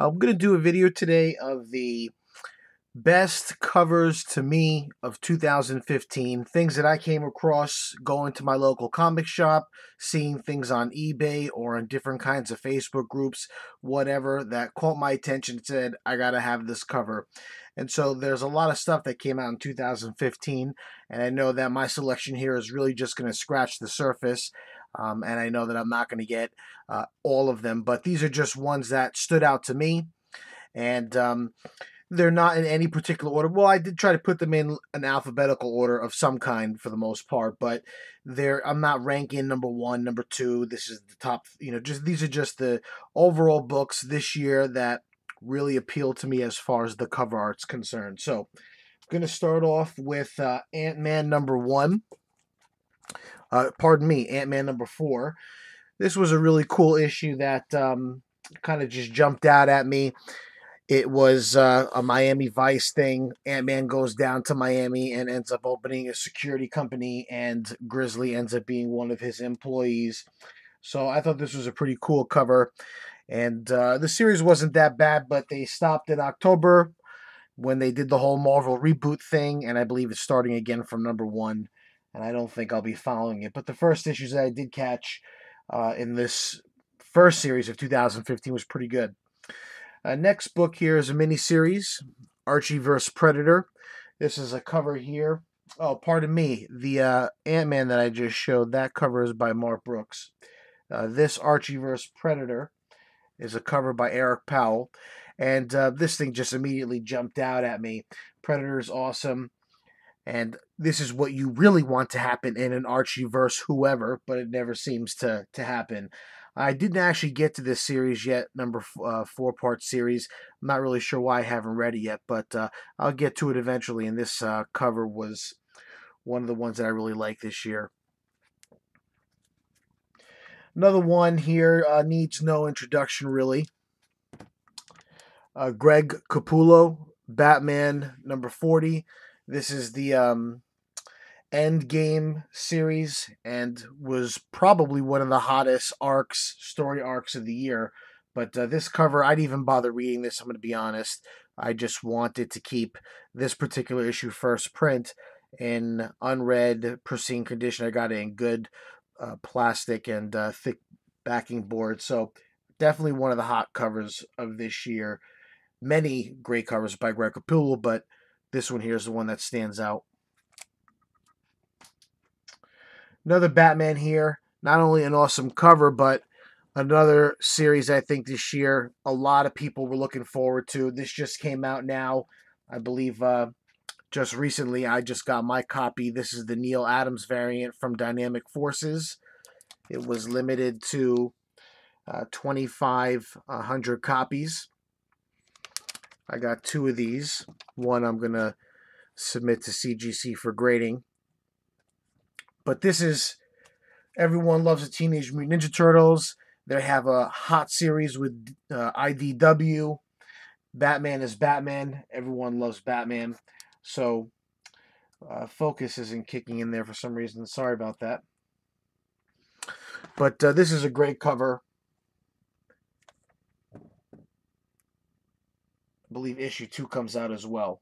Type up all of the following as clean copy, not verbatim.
I'm going to do a video today of the best covers to me of 2015, things that I came across going to my local comic shop, seeing things on eBay or on different kinds of Facebook groups, whatever, that caught my attention and said, I got to have this cover. And so there's a lot of stuff that came out in 2015, and I know that my selection here is really just going to scratch the surface. And I know that I'm not going to get all of them, but these are just ones that stood out to me. And they're not in any particular order. Well, I did try to put them in an alphabetical order of some kind for the most part, but I'm not ranking number one, number two. This is the top, just these are just the overall books this year that really appealed to me as far as the cover art's concerned. So I'm going to start off with Ant-Man number one. Ant-Man number 4. This was a really cool issue that kind of just jumped out at me. It was a Miami Vice thing. Ant-Man goes down to Miami and ends up opening a security company, and Grizzly ends up being one of his employees. So I thought this was a pretty cool cover. And the series wasn't that bad, but they stopped in October when they did the whole Marvel reboot thing, and I believe it's starting again from number 1. And I don't think I'll be following it. But the first issues that I did catch in this first series of 2015 was pretty good. Next book here is a mini-series, Archie vs. Predator. This is a cover here. Oh, pardon me. The Ant-Man that I just showed, that cover is by Mark Brooks. This Archie vs. Predator is a cover by Eric Powell. And this thing just immediately jumped out at me. Predator is awesome. And this is what you really want to happen in an Archie verse whoever, but it never seems to happen. I didn't actually get to this series yet, number 4-part series. I'm not really sure why I haven't read it yet, but I'll get to it eventually. And this cover was one of the ones that I really like this year. Another one here needs no introduction, really. Greg Capullo, Batman number 40. This is the Endgame series and was probably one of the hottest story arcs of the year. But this cover, I didn't even bother reading this, I'm going to be honest. I just wanted to keep this particular issue first print in unread, pristine condition. I got it in good plastic and thick backing board. So definitely one of the hot covers of this year. Many great covers by Greg Capullo, but this one here is the one that stands out. Another Batman here. Not only an awesome cover, but another series I think this year a lot of people were looking forward to. This just came out now. I believe just recently I just got my copy. This is the Neil Adams variant from Dynamic Forces. It was limited to 2,500 copies. I got 2 of these. One I'm going to submit to CGC for grading. But this is, everyone loves the Teenage Mutant Ninja Turtles. They have a hot series with IDW. Batman is Batman. Everyone loves Batman. So focus isn't kicking in there for some reason. Sorry about that. But this is a great cover. I believe issue 2 comes out as well.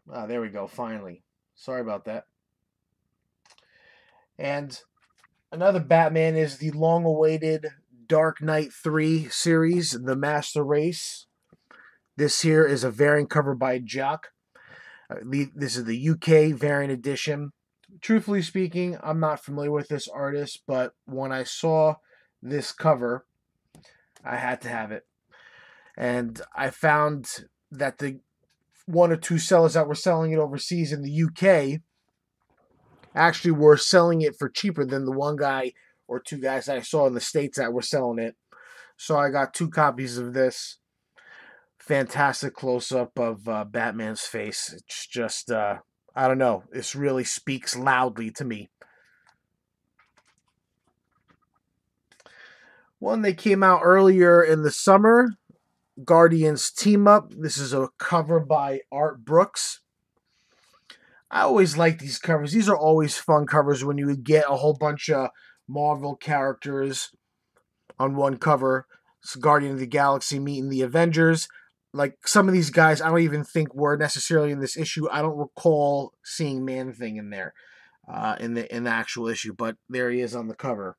There we go, finally. Sorry about that. And another Batman is the long-awaited Dark Knight 3 series, The Master Race. This here is a variant cover by Jock. This is the UK variant edition. Truthfully speaking, I'm not familiar with this artist, but when I saw this cover, I had to have it. And I found that the 1 or 2 sellers that were selling it overseas in the UK actually were selling it for cheaper than the 1 guy or 2 guys that I saw in the States that were selling it. So I got 2 copies of this. Fantastic close-up of Batman's face. It's just, I don't know. This really speaks loudly to me. One that came out earlier in the summer, Guardians Team Up. This is a cover by Art Brooks. I always like these covers. These are always fun covers when you would get a whole bunch of Marvel characters on one cover. Guardian of the Galaxy meeting the Avengers. Like some of these guys, I don't even think were necessarily in this issue. I don't recall seeing Man-Thing in there in the actual issue, but there he is on the cover.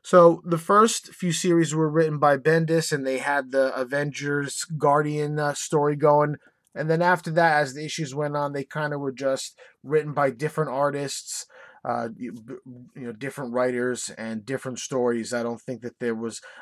So the first few series were written by Bendis, and they had the Avengers Guardian story going. And then after that, as the issues went on, they kind of were just written by different artists, different writers and different stories. I don't think that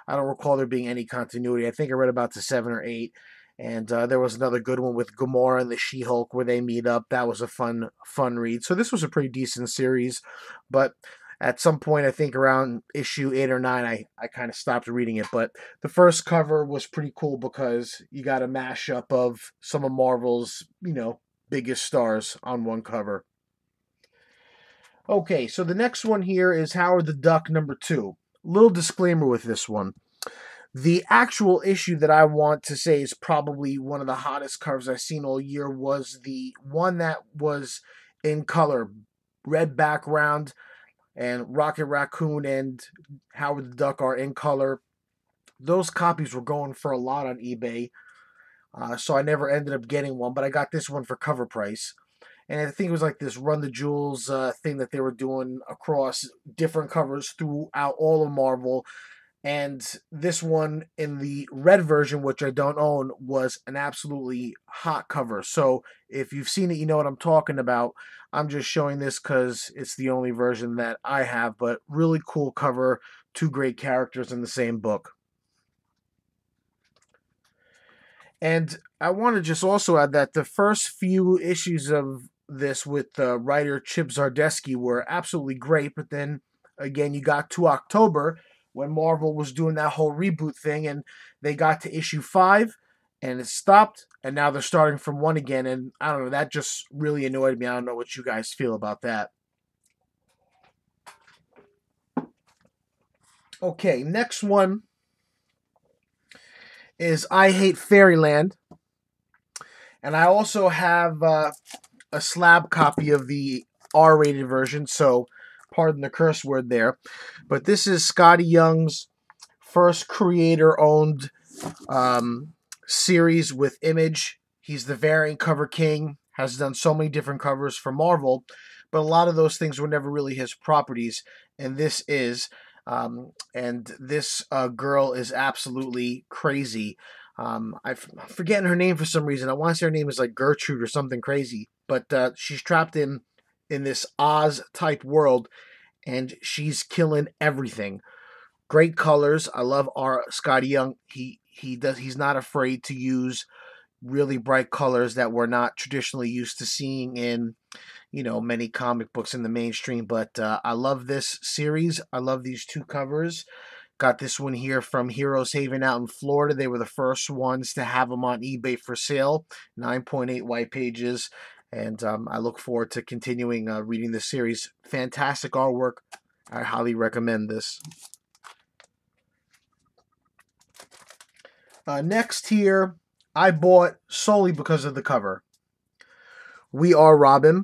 I don't recall there being any continuity. I think I read about the 7 or 8. And there was another good one with Gamora and the She-Hulk where they meet up. That was a fun read. So this was a pretty decent series, but at some point, I think around issue 8 or 9, I kind of stopped reading it. But the first cover was pretty cool because you got a mashup of some of Marvel's, biggest stars on one cover. Okay, so the next one here is Howard the Duck #2. Little disclaimer with this one. The actual issue that I want to say is probably one of the hottest covers I've seen all year was the one that was in color, red background, and Rocket Raccoon and Howard the Duck are in color. Those copies were going for a lot on eBay, so I never ended up getting one, but I got this one for cover price. And I think it was like this Run the Jewels thing that they were doing across different covers throughout all of Marvel. And this one in the red version, which I don't own, was an absolutely hot cover. So if you've seen it, you know what I'm talking about. I'm just showing this because it's the only version that I have, but really cool cover. Two great characters in the same book. And I want to just also add that the first few issues of this with writer Chip Zdarsky were absolutely great, but then again, you got to October when Marvel was doing that whole reboot thing, and they got to issue 5, and it stopped, and now they're starting from 1 again, and I don't know, that just really annoyed me. I don't know what you guys feel about that. Okay, next one is I Hate Fairyland, and I also have a slab copy of the R-rated version, so pardon the curse word there. But this is Scotty Young's first creator-owned series with Image. He's the variant cover king, has done so many different covers for Marvel, but a lot of those things were never really his properties, and this is. And this girl is absolutely crazy. I'm forgetting her name for some reason. I want to say her name is like Gertrude or something crazy. But she's trapped in this Oz type world, and she's killing everything. Great colors. I love our Scotty Young. He's not afraid to use really bright colors that we're not traditionally used to seeing in many comic books in the mainstream. But I love this series. I love these two covers. Got this one here from Heroes Haven out in Florida. They were the first ones to have them on eBay for sale. 9.8 white pages. And I look forward to continuing reading this series. Fantastic artwork. I highly recommend this. Next here, I bought solely because of the cover. We Are Robin.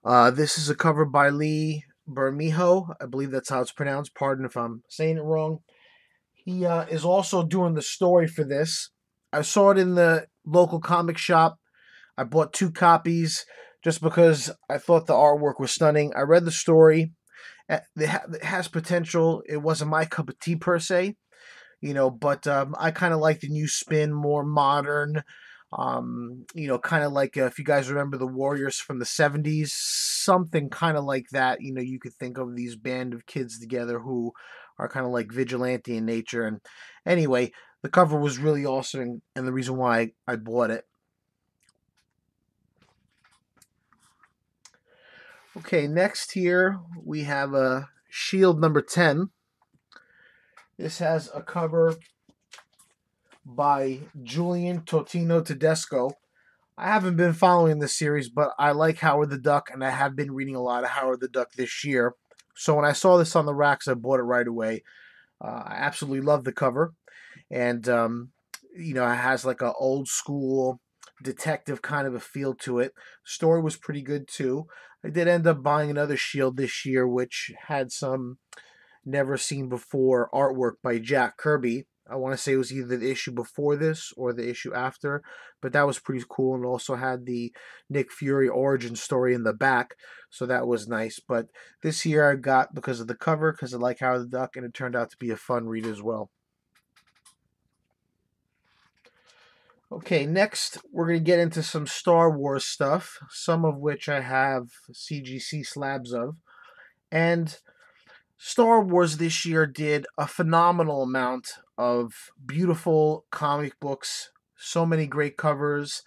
This is a cover by Lee Bermejo. I believe that's how it's pronounced. Pardon if I'm saying it wrong. He is also doing the story for this. I saw it in the local comic shop. I bought 2 copies just because I thought the artwork was stunning. I read the story. It has potential. It wasn't my cup of tea per se, but I kind of like the new spin, more modern. Kind of like if you guys remember the Warriors from the 70s, something kind of like that. You could think of these band of kids together who are kind of like vigilante in nature. And anyway, the cover was really awesome, and the reason why I bought it. Okay, next here we have a Shield #10. This has a cover by Julian Totino Tedesco. I haven't been following this series, but I like Howard the Duck, and I have been reading a lot of Howard the Duck this year. So when I saw this on the racks, I bought it right away. I absolutely love the cover, and it has like an old school detective kind of a feel to it. Story was pretty good too. I did end up buying another Shield this year, which had some never seen before artwork by Jack Kirby. I want to say it was either the issue before this or the issue after, but that was pretty cool, and also had the Nick Fury origin story in the back, so that was nice. But this year I got because of the cover, because I like Howard the Duck, and it turned out to be a fun read as well. Okay, next we're going to get into some Star Wars stuff, some of which I have CGC slabs of. And Star Wars this year did a phenomenal amount of beautiful comic books, so many great covers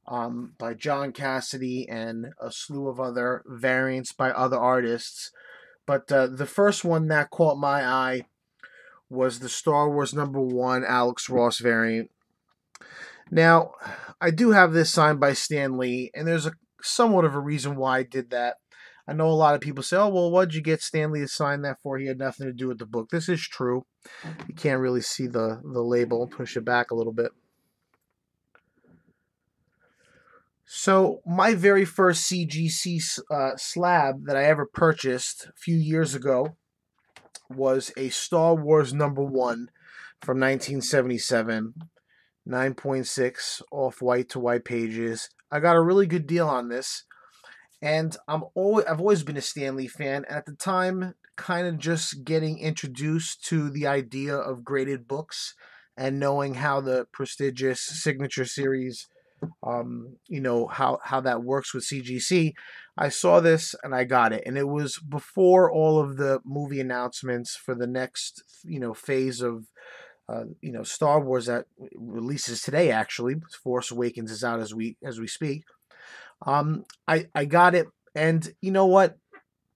by John Cassidy and a slew of other variants by other artists. But the first one that caught my eye was the Star Wars #1 Alex Ross variant. Now, I do have this signed by Stan Lee, and there's a somewhat of a reason why I did that. I know a lot of people say, "Oh, well, what'd you get Stan Lee to sign that for? He had nothing to do with the book." This is true. You can't really see the label. Push it back a little bit. So my very first CGC slab that I ever purchased a few years ago was a Star Wars #1 from 1977. 9.6 off white to white pages. I got a really good deal on this, and I've always been a Stan Lee fan, and at the time kind of just getting introduced to the idea of graded books and knowing how the prestigious signature series how that works with CGC. I saw this and I got it, and it was before all of the movie announcements for the next phase of Star Wars that releases today. Actually, Force Awakens is out as we speak. I got it, and you know what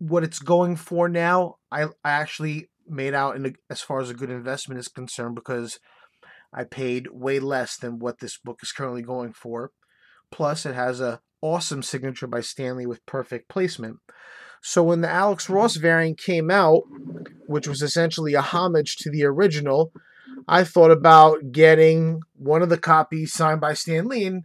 it's going for now. I actually made out as far as a good investment is concerned, because I paid way less than what this book is currently going for. Plus, it has a awesome signature by Stan Lee with perfect placement. So when the Alex Ross variant came out, which was essentially a homage to the original, I thought about getting one of the copies signed by Stan Lee. And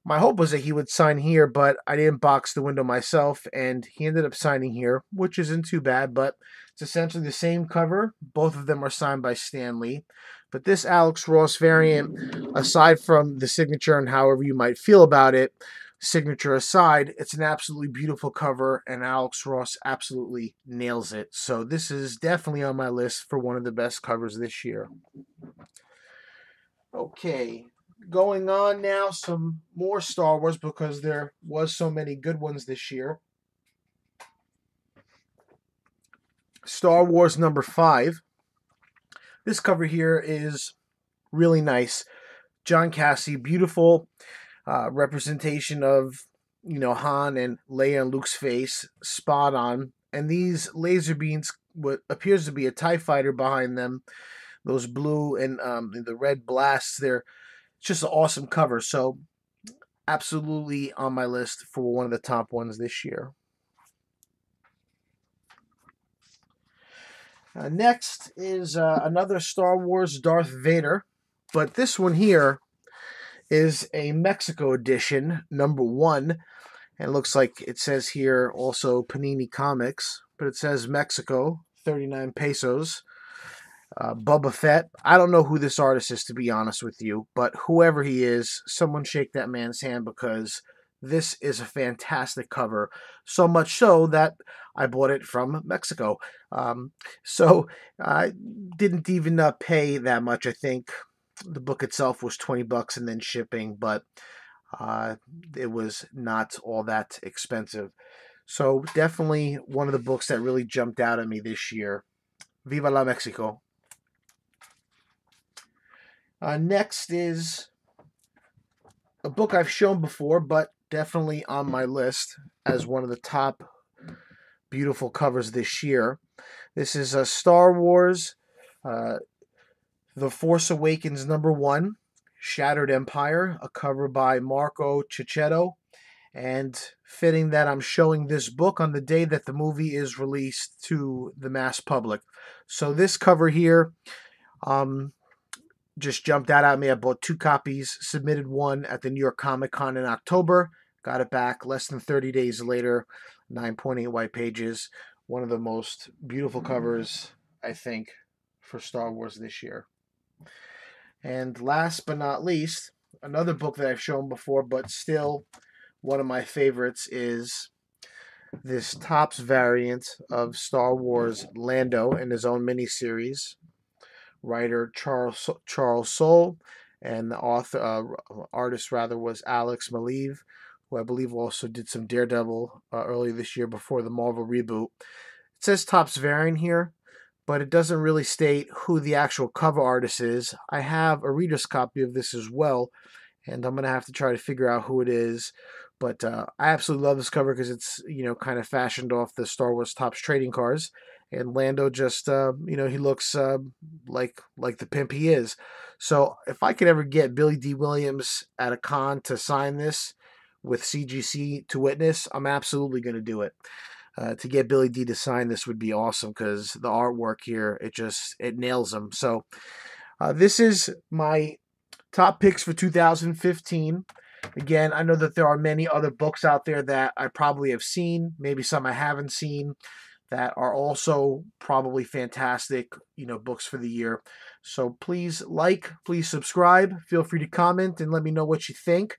my hope was that he would sign here, but I didn't box the window myself, and he ended up signing here, which isn't too bad, but it's essentially the same cover. Both of them are signed by Stan Lee. But this Alex Ross variant, aside from the signature and however you might feel about it, signature aside, it's an absolutely beautiful cover, and Alex Ross absolutely nails it. So this is definitely on my list for one of the best covers this year. Okay, going on now, some more Star Wars, because there was so many good ones this year. Star Wars #5. This cover here is really nice. John Cassidy, beautiful representation of Han and Leia and Luke's face, spot on. And these laser beams, what appears to be a TIE fighter behind them, those blue and the red blasts, they're just an awesome cover. So absolutely on my list for one of the top ones this year. Next is another Star Wars Darth Vader, but this one here is a Mexico edition, #1, and it looks like it says here also Panini Comics, but it says Mexico, 39 pesos. Boba Fett. I don't know who this artist is, to be honest with you, but whoever he is, someone shake that man's hand, because this is a fantastic cover. So much so that I bought it from Mexico. So I didn't even pay that much. I think the book itself was $20 and then shipping, but it was not all that expensive. So definitely one of the books that really jumped out at me this year. Viva la Mexico. Next is a book I've shown before, but definitely on my list as one of the top beautiful covers this year. This is a Star Wars, The Force Awakens #1, Shattered Empire, a cover by Marco Cicchetto. And fitting that I'm showing this book on the day that the movie is released to the mass public. So this cover here, just jumped out at me. I bought 2 copies, submitted one at the New York Comic Con in October, got it back less than 30 days later, 9.8 white pages. One of the most beautiful covers, I think, for Star Wars this year. And last but not least, another book that I've shown before, but still one of my favorites, is this Topps variant of Star Wars Lando in his own miniseries. Writer Charles Soule, and the artist rather, was Alex Maleev, who I believe also did some Daredevil earlier this year before the Marvel reboot. It says Topps variant here, but it doesn't really state who the actual cover artist is. I have a reader's copy of this as well, and I'm gonna have to try to figure out who it is. But I absolutely love this cover because it's, kind of fashioned off the Star Wars Topps trading cards, and Lando just he looks like the pimp he is. So if I could ever get Billy D. Williams at a con to sign this with CGC to witness, I'm absolutely gonna do it. To get Billy D to sign this would be awesome because the artwork here, it nails him. So this is my top picks for 2015. Again, I know that there are many other books out there that I probably have seen, maybe some I haven't seen, that are also probably fantastic, books for the year. So please please subscribe, feel free to comment and let me know what you think.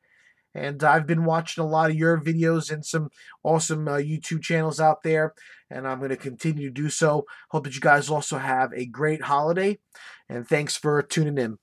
And I've been watching a lot of your videos and some awesome YouTube channels out there, and I'm going to continue to do so. Hope that you guys also have a great holiday, and thanks for tuning in.